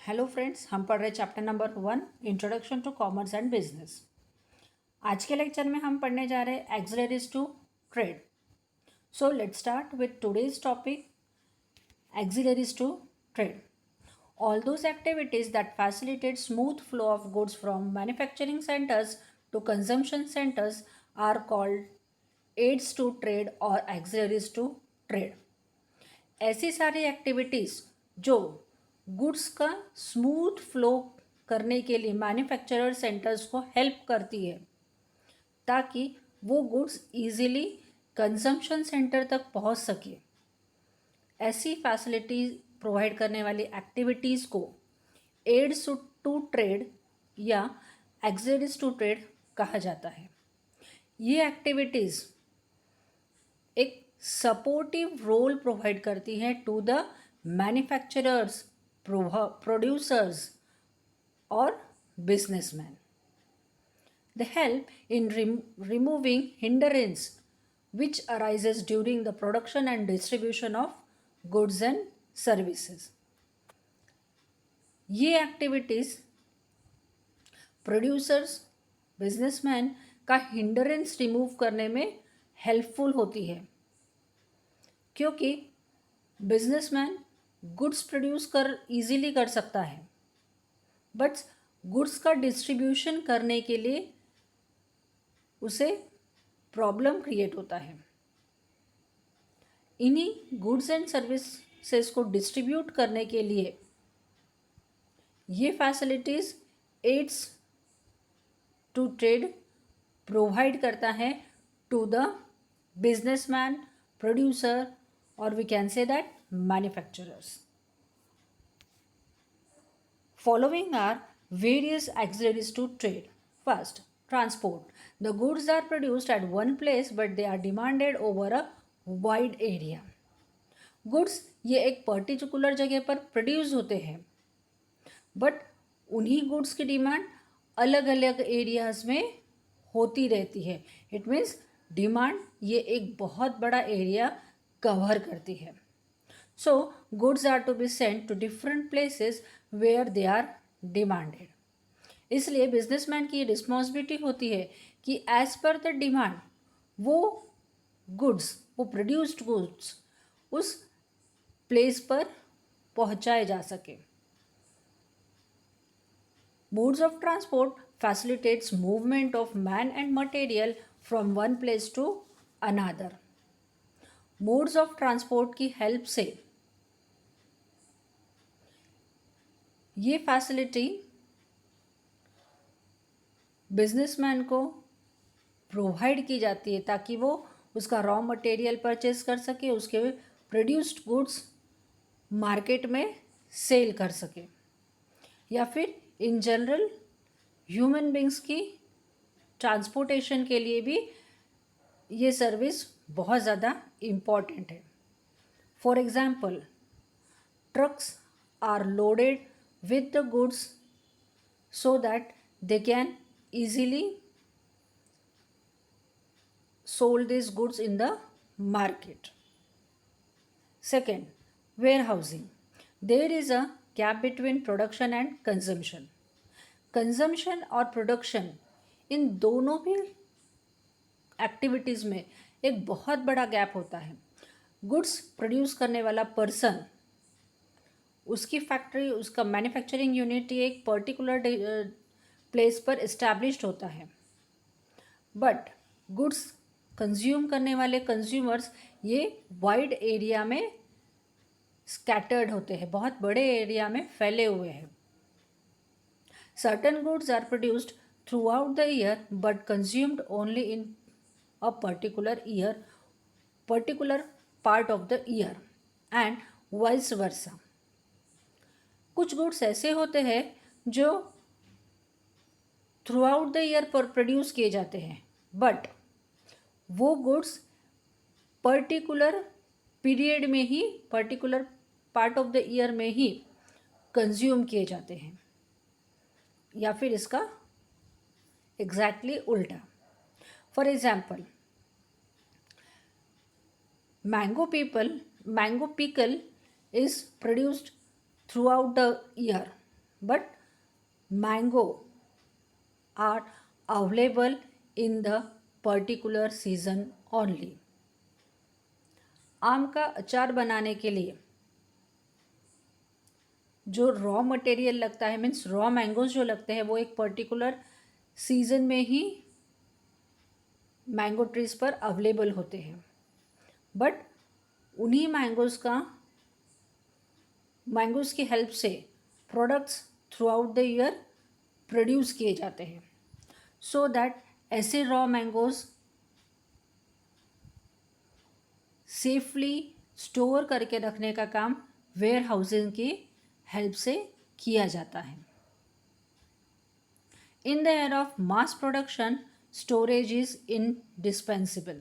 Hello friends, हम पढ़ रहे chapter number 1 introduction to commerce and business. आज के लेक्चर में हम पढ़ने जा रहे हैं auxiliaries to trade. So let's start with today's topic auxiliaries to trade. All those activities that facilitate smooth flow of goods from manufacturing centers to consumption centers are called aids to trade or auxiliaries to trade. ऐसी सारी activities जो goods का smooth flow करने के लिए manufacturer centres को help करती है ताकि वो गुड्स इजीली कंजम्पशन सेंटर तक पहुंच सके, ऐसी फैसिलिटी प्रोवाइड करने वाली एक्टिविटीज़ को एड्स टू ट्रेड या एक्सिलरीज टू ट्रेड कहा जाता है। ये एक्टिविटीज़ एक सपोर्टिव रोल प्रोवाइड करती है टू द मैन्युफैक्चरर्स, प्रोड्यूसर्स और businessmen. They help in removing hindrance which arises during the production and distribution of goods and services. ये एक्टिविटीज़ प्रोड्यूसर्स, बिजनेसमैन का हिंडरेंस रिमूव करने में हेल्पफुल होती है, क्योंकि बिजनेसमैन गुड्स प्रोड्यूस कर इजीली कर सकता है, बट गुड्स का डिस्ट्रीब्यूशन करने के लिए उसे प्रॉब्लम क्रिएट होता है। इन्हीं गुड्स एंड सर्विसेज को डिस्ट्रीब्यूट करने के लिए ये facilities aids to trade provide करता है टू द बिजनेसमैन, प्रोड्यूसर और we can say that manufacturers. Following are various auxiliaries to trade. First, transport. The goods are produced at one place but they are demanded over a wide area. Goods ये एक particular जगह पर produce होते हैं, but उन्हीं goods की demand अलग अलग एरियाज में होती रहती है। इट मीन्स डिमांड ये एक बहुत बड़ा एरिया कवर करती है। So, goods are to be sent to different places where they are demanded. इसलिए बिजनेसमैन की रिस्पॉन्सिबिलिटी होती है कि एज पर द डिमांड वो गुड्स, वो प्रोड्यूस्ड गुड्स उस प्लेस पर पहुंचाए जा सके। Modes of transport facilitates movement of man and material from one place to another. Modes of transport की हेल्प से ये फैसिलिटी बिजनेसमैन को प्रोवाइड की जाती है ताकि वो उसका रॉ मटेरियल परचेज कर सके, उसके प्रोड्यूस्ड गुड्स मार्केट में सेल कर सके, या फिर इन जनरल ह्यूमन बींग्स की ट्रांसपोर्टेशन के लिए भी ये सर्विस बहुत ज़्यादा इम्पॉर्टेंट है। For example, trucks are loaded with the goods so that they can easily sold these goods in the market. Second, warehousing. There is a gap between production and consumption. Consumption और production इन दोनों भी activities में एक बहुत बड़ा gap होता है। Goods produce करने वाला पर्सन, उसकी फैक्ट्री, उसका मैन्युफैक्चरिंग यूनिट एक पर्टिकुलर प्लेस पर इस्टेब्लिश्ड होता है, बट गुड्स कंज्यूम करने वाले कंज्यूमर्स ये वाइड एरिया में स्कैटर्ड होते हैं, बहुत बड़े एरिया में फैले हुए हैं। Certain goods are produced throughout the year but consumed only in a particular year, particular part of the year and vice versa. कुछ गुड्स ऐसे होते हैं जो थ्रू आउट द ईयर पर प्रोड्यूस किए जाते हैं, बट वो गुड्स पर्टिकुलर पीरियड में ही, particular part of the year में ही कंज्यूम किए जाते हैं, या फिर इसका एग्जैक्टली उल्टा। For example, mango pickle is produced throughout the year, but mango are available in the particular season only. आम का अचार बनाने के लिए जो रॉ मटेरियल लगता है, मीन्स रॉ मैंगोज जो लगते हैं, वो एक पर्टिकुलर सीजन में ही मैंगो ट्रीज पर अवेलेबल होते हैं. बट उन्हीं मैंगोज़ की हेल्प से products through out the year produce किए जाते हैं, सो दैट ऐसे रॉ मैंगोज़ सेफली स्टोर करके रखने का काम वेयर हाउसिंग की हेल्प से किया जाता है. In the air of mass production, storage is indispensable.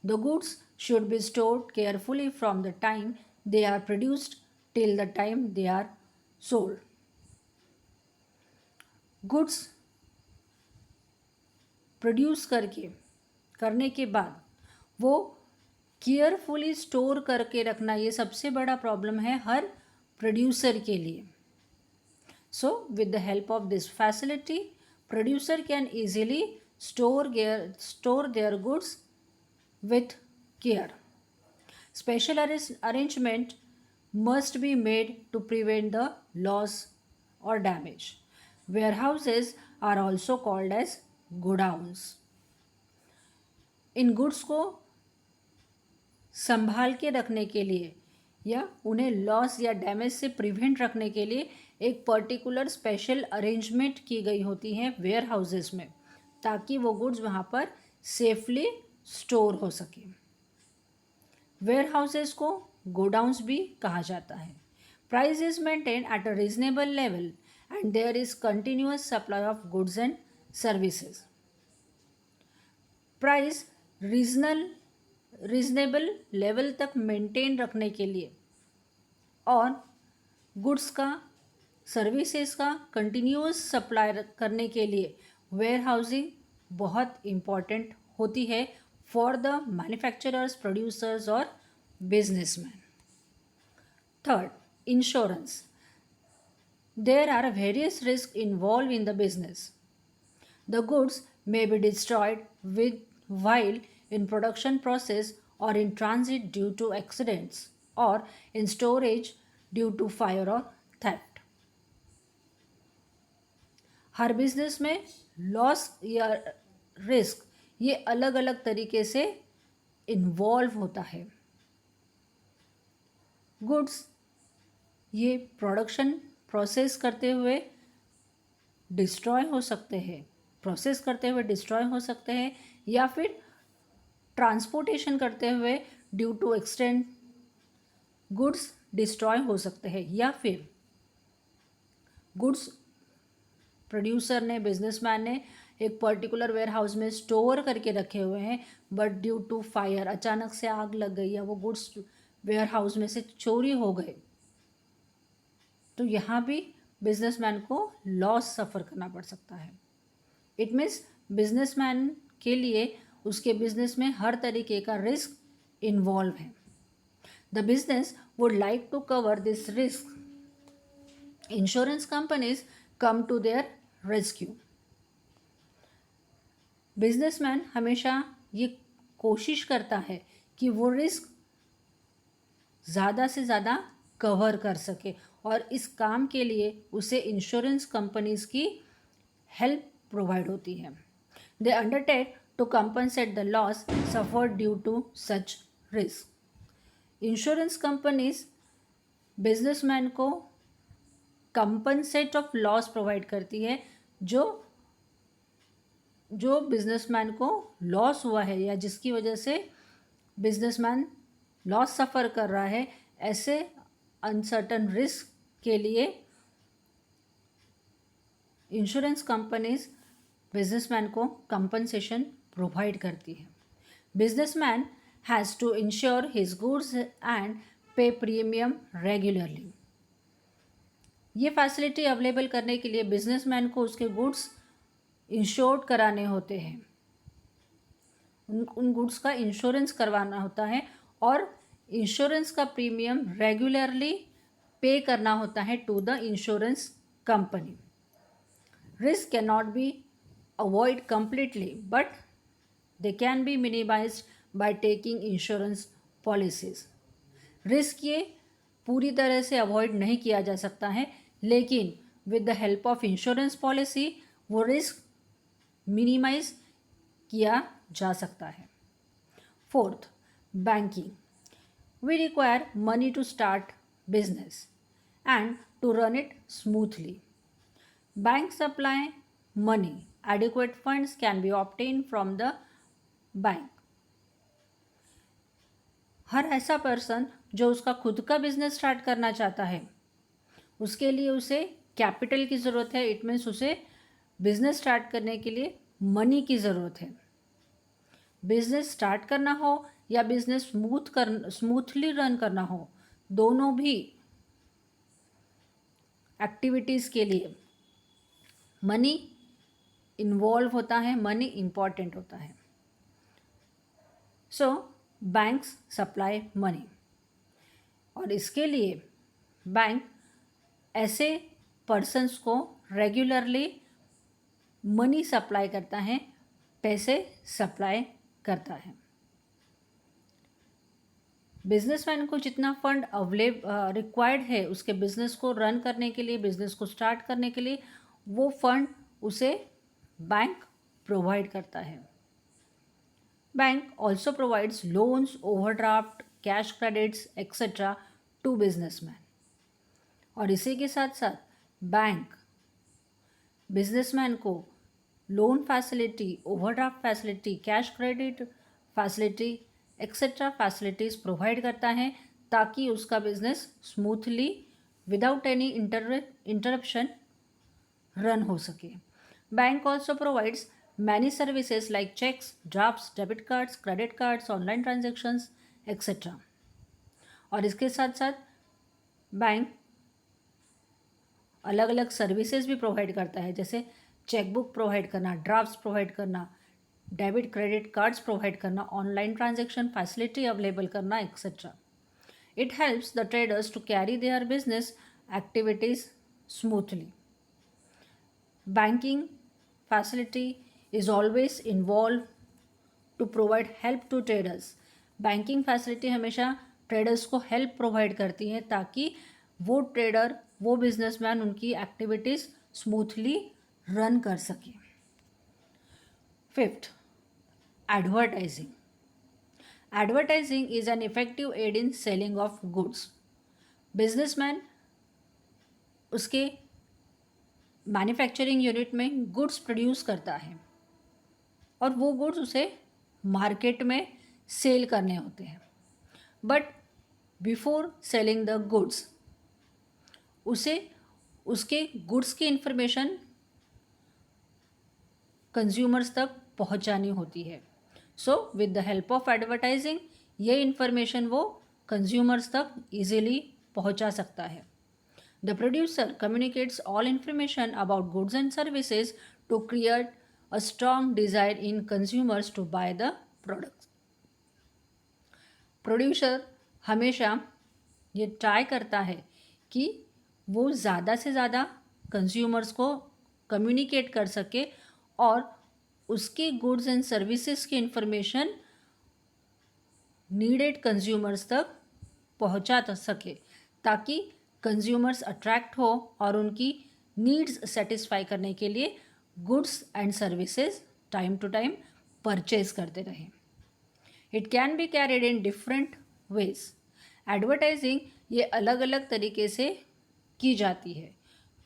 The goods should be stored carefully from the time they are produced till the time they are sold. Goods produce करने के बाद वो carefully store करके रखना, ये सबसे बड़ा problem है हर प्रोड्यूसर के लिए. सो with the help of this facility, producer can easily store their goods with care. Special arrangement must be made to prevent the loss or damage. Warehouses are also called as godowns. In goods को संभाल के रखने के लिए या उन्हें loss या damage से प्रिवेंट रखने के लिए एक पर्टिकुलर स्पेशल अरेंजमेंट की गई होती हैं वेयर हाउसेस में, ताकि वो गुड्स वहाँ पर सेफली स्टोर हो सके. वेयर हाउसेस को गोडाउन्स भी कहा जाता है. Price is maintain at a reasonable level and there is continuous supply of goods and services. Price reasonable level तक मेंटेन रखने के लिए और गुड्स का, सर्विसेज का कंटिन्यूअस सप्लाई करने के लिए वेयर हाउसिंग बहुत इम्पॉर्टेंट होती है for the manufacturers, producers or businessmen. Third, insurance. There are various risks involved in the business. The goods may be destroyed while in production process or in transit due to accidents or in storage due to fire or theft. Her business में loss या risk ये अलग अलग तरीके से involve होता है. Goods ये प्रोडक्शन प्रोसेस करते हुए डिस्ट्रॉय हो सकते हैं, या फिर ट्रांसपोर्टेशन करते हुए due to accident goods destroy हो सकते हैं, या फिर गुड्स प्रोड्यूसर ने, बिजनेसमैन ने एक पर्टिकुलर वेयर हाउस में स्टोर करके रखे हुए हैं, बट ड्यू टू फायर अचानक से आग लग गई या वो गुड्स वेयर हाउस में से चोरी हो गए, तो यहाँ भी बिजनेसमैन को लॉस सफ़र करना पड़ सकता है. इट मीन्स बिजनेसमैन के लिए उसके बिजनेस में हर तरीके का रिस्क इन्वॉल्व है. The business would like to cover this risk. Insurance companies come to their rescue. Businessman हमेशा ये कोशिश करता है कि वो रिस्क ज़्यादा से ज़्यादा कवर कर सके, और इस काम के लिए उसे इंश्योरेंस कंपनीज की हेल्प प्रोवाइड होती है. They undertake to compensate the loss suffered due to such risk. Insurance companies businessman को कंपनसेट ऑफ लॉस प्रोवाइड करती है. जो बिजनेसमैन को लॉस हुआ है या जिसकी वजह से बिजनेसमैन लॉस सफ़र कर रहा है, ऐसे अनसर्टन रिस्क के लिए इंश्योरेंस कंपनीज बिजनेसमैन को कंपनसेशन प्रोवाइड करती है. Businessman has to insure his goods and pay premium regularly. ये फैसिलिटी अवेलेबल करने के लिए बिजनेसमैन को उसके गुड्स इंश्योर्ड कराने होते हैं, उन गुड्स का इंश्योरेंस करवाना होता है, और इंश्योरेंस का प्रीमियम रेगुलरली पे करना होता है to the insurance company. Risk cannot be avoided completely, but they can be minimized by taking insurance policies. Risk ये पूरी तरह से अवॉइड नहीं किया जा सकता है, लेकिन with the help of insurance policy वो रिस्क मिनिमाइज किया जा सकता है. Fourth, banking. We require money to start business and to run it smoothly. Banks supply money. Adequate funds can be obtained from the bank. हर ऐसा person जो उसका खुद का बिजनेस स्टार्ट करना चाहता है, उसके लिए उसे कैपिटल की ज़रूरत है. इट मीन्स उसे बिजनेस स्टार्ट करने के लिए मनी की ज़रूरत है. बिजनेस स्टार्ट करना हो या बिजनेस स्मूथली रन करना हो, दोनों भी एक्टिविटीज़ के लिए मनी इन्वॉल्व होता है, मनी इम्पॉर्टेंट होता है. सो बैंक्स सप्लाई मनी, और इसके लिए बैंक ऐसे पर्सन्स को रेगुलरली मनी सप्लाई करता है, पैसे सप्लाई करता है. बिजनेसमैन को जितना फंड रिक्वायर्ड है उसके बिजनेस को रन करने के लिए, बिजनेस को स्टार्ट करने के लिए, वो फंड उसे बैंक प्रोवाइड करता है. Bank also provides loans, overdraft, cash credits etcetera to businessman. और इसी के साथ साथ बैंक बिजनेसमैन को loan facility, overdraft facility, cash credit facility etcetera facilities provide करता है, ताकि उसका business smoothly without any interruption run हो सके. Bank also provides many services like cheques, drafts, debit cards, credit cards, online transactions etcetera. और इसके साथ साथ बैंक अलग अलग सर्विसेज भी प्रोवाइड करता है, जैसे चेकबुक प्रोवाइड करना, ड्राफ्ट्स प्रोवाइड करना, डेबिट क्रेडिट कार्ड्स प्रोवाइड करना, ऑनलाइन ट्रांजेक्शन फैसिलिटी अवेलेबल करना etcetera. It helps the traders to carry their business activities smoothly. Banking facility is always involve to provide help to traders. Banking facility हमेशा traders को help provide करती है, ताकि वो trader, वो businessman उनकी activities smoothly run कर सके. Fifth, advertising. Advertising is an effective aid in selling of goods. Businessman उसके मैन्युफैक्चरिंग यूनिट में गुड्स प्रोड्यूस करता है, और वो गुड्स उसे मार्केट में सेल करने होते हैं. But before selling the goods, उसे उसके गुड्स की इंफॉर्मेशन कंज्यूमर्स तक पहुंचानी होती है. So with the help of advertising ये इंफॉर्मेशन वो कंज्यूमर्स तक इजीली पहुंचा सकता है. The producer communicates all information about goods and services to create a strong desire in consumers to buy the products. Producer हमेशा ये ट्राई करता है कि वो ज़्यादा से ज़्यादा कंज्यूमर्स को कम्युनिकेट कर सके और उसके गुड्स एंड सर्विसेज की इंफॉर्मेशन नीडेड कंज्यूमर्स तक पहुंचा सके, ताकि कंज्यूमर्स अट्रैक्ट हो और उनकी नीड्स सेटिस्फाई करने के लिए goods and services time to time purchase करते रहें. It can be carried in different ways. Advertising ये अलग अलग तरीके से की जाती है.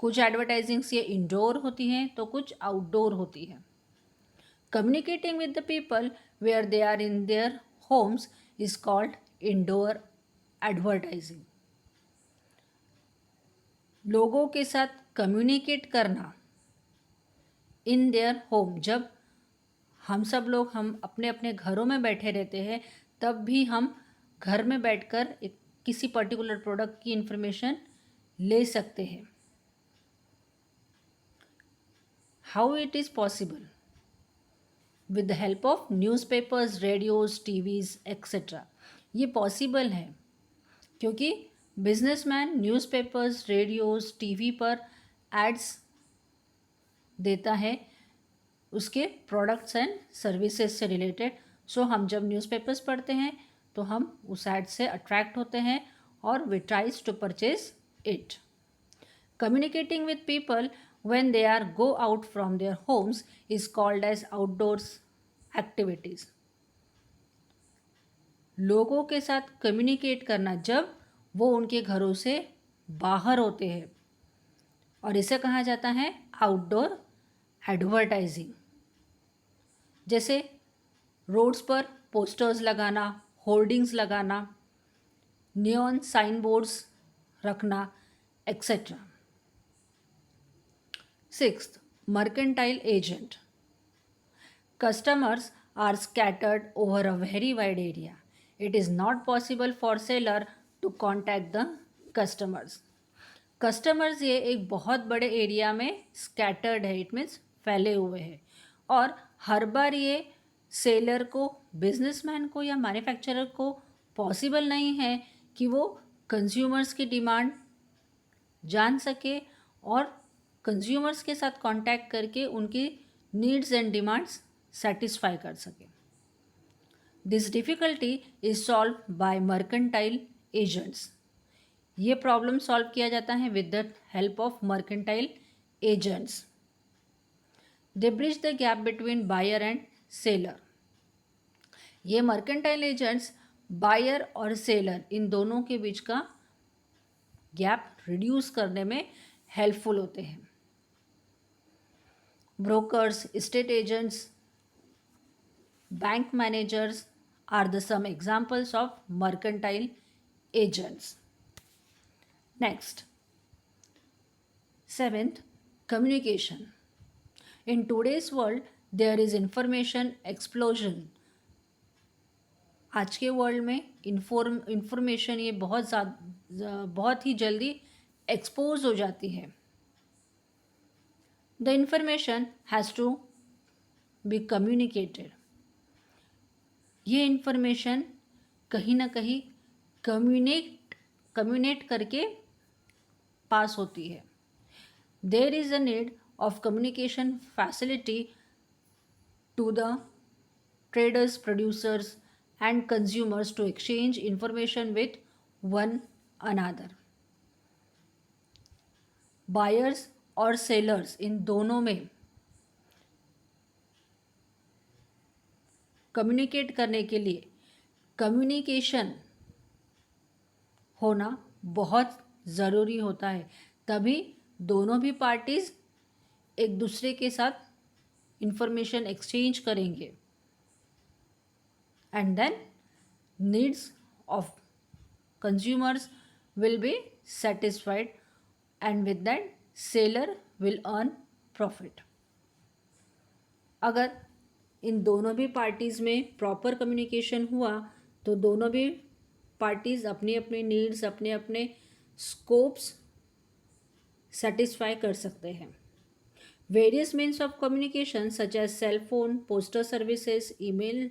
कुछ एडवर्टाइजिंग्स ये इंडोर होती हैं तो कुछ आउटडोर होती हैं. Communicating with the people where they are in their homes is called indoor advertising. लोगों के साथ कम्युनिकेट करना इन देयर होम, जब हम अपने अपने घरों में बैठे रहते हैं, तब भी हम घर में बैठकर किसी पर्टिकुलर प्रोडक्ट की इंफॉर्मेशन ले सकते हैं. How it is possible? With the help of newspapers, radios, TVs etcetera. ये पॉसिबल है क्योंकि बिजनेसमैन न्यूज़पेपर्स, रेडियोज़, टीवी पर एड्स देता है उसके प्रोडक्ट्स एंड सर्विसेज से रिलेटेड। सो हम जब न्यूज़पेपर्स पढ़ते हैं तो हम उस एड से अट्रैक्ट होते हैं और we tries to purchase it. Communicating with people when they are go out from their homes is called as outdoors activities। लोगों के साथ कम्युनिकेट करना जब वो उनके घरों से बाहर होते हैं, और इसे कहा जाता है आउटडोर एडवर्टाइजिंग। जैसे रोड्स पर पोस्टर्स लगाना, होर्डिंग्स लगाना, नियॉन साइन बोर्ड्स रखना, etcetera. Sixth, mercantile agent. Customers are scattered over a very wide area. It is not possible for seller to contact the customers. Customers ये एक बहुत बड़े area में scattered है, इट मीन्स फैले हुए हैं, और हर बार ये सेलर को, बिजनेसमैन को या मैन्युफैक्चरर को पॉसिबल नहीं है कि वो कंज्यूमर्स की डिमांड जान सके और कंज्यूमर्स के साथ कांटेक्ट करके उनकी नीड्स एंड डिमांड्स सेटिस्फाई कर सके। This difficulty is solve by mercantile agents. ये प्रॉब्लम सॉल्व किया जाता है with the help of mercantile agents. They bridge the gap between buyer and seller. ये मर्केंटाइल एजेंट्स बायर और सेलर इन दोनों के बीच का गैप रिड्यूस करने में हेल्पफुल होते हैं। Brokers, estate agents, bank managers are the some examples of mercantile agents. Next, seventh, communication. In today's world, there is information explosion. आज के वर्ल्ड में इंफॉर्मेशन ये बहुत ही जल्दी एक्सपोज हो जाती है। The information has to be communicated. ये इंफॉर्मेशन कहीं ना कहीं कम्युनेट करके पास होती है। There is a need of communication facility to the traders, producers and consumers to exchange information with one another. Buyers और सेलर्स इन दोनों में कम्युनिकेट करने के लिए कम्युनिकेशन होना बहुत ज़रूरी होता है, तभी दोनों भी पार्टीज़ एक दूसरे के साथ इंफॉर्मेशन एक्सचेंज करेंगे and then needs of consumers will be satisfied and with that seller will earn profit. अगर इन दोनों भी पार्टीज़ में प्रॉपर कम्युनिकेशन हुआ तो दोनों भी पार्टीज़ अपनी अपनी नीड्स, अपने अपने स्कोप्स सेटिस्फाई कर सकते हैं। Various means of communication such as cell phone, postal services, email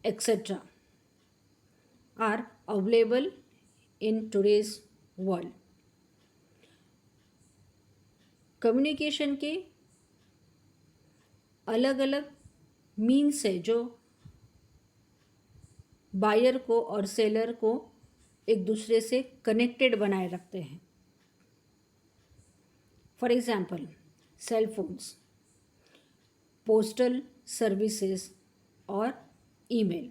etcetera are available in today's world. Communication के अलग अलग मीन्स है जो बायर को और सेलर को एक दूसरे से कनेक्टेड बनाए रखते हैं। For example cell phones, postal services और ईमेल।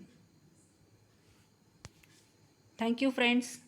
Thank you friends.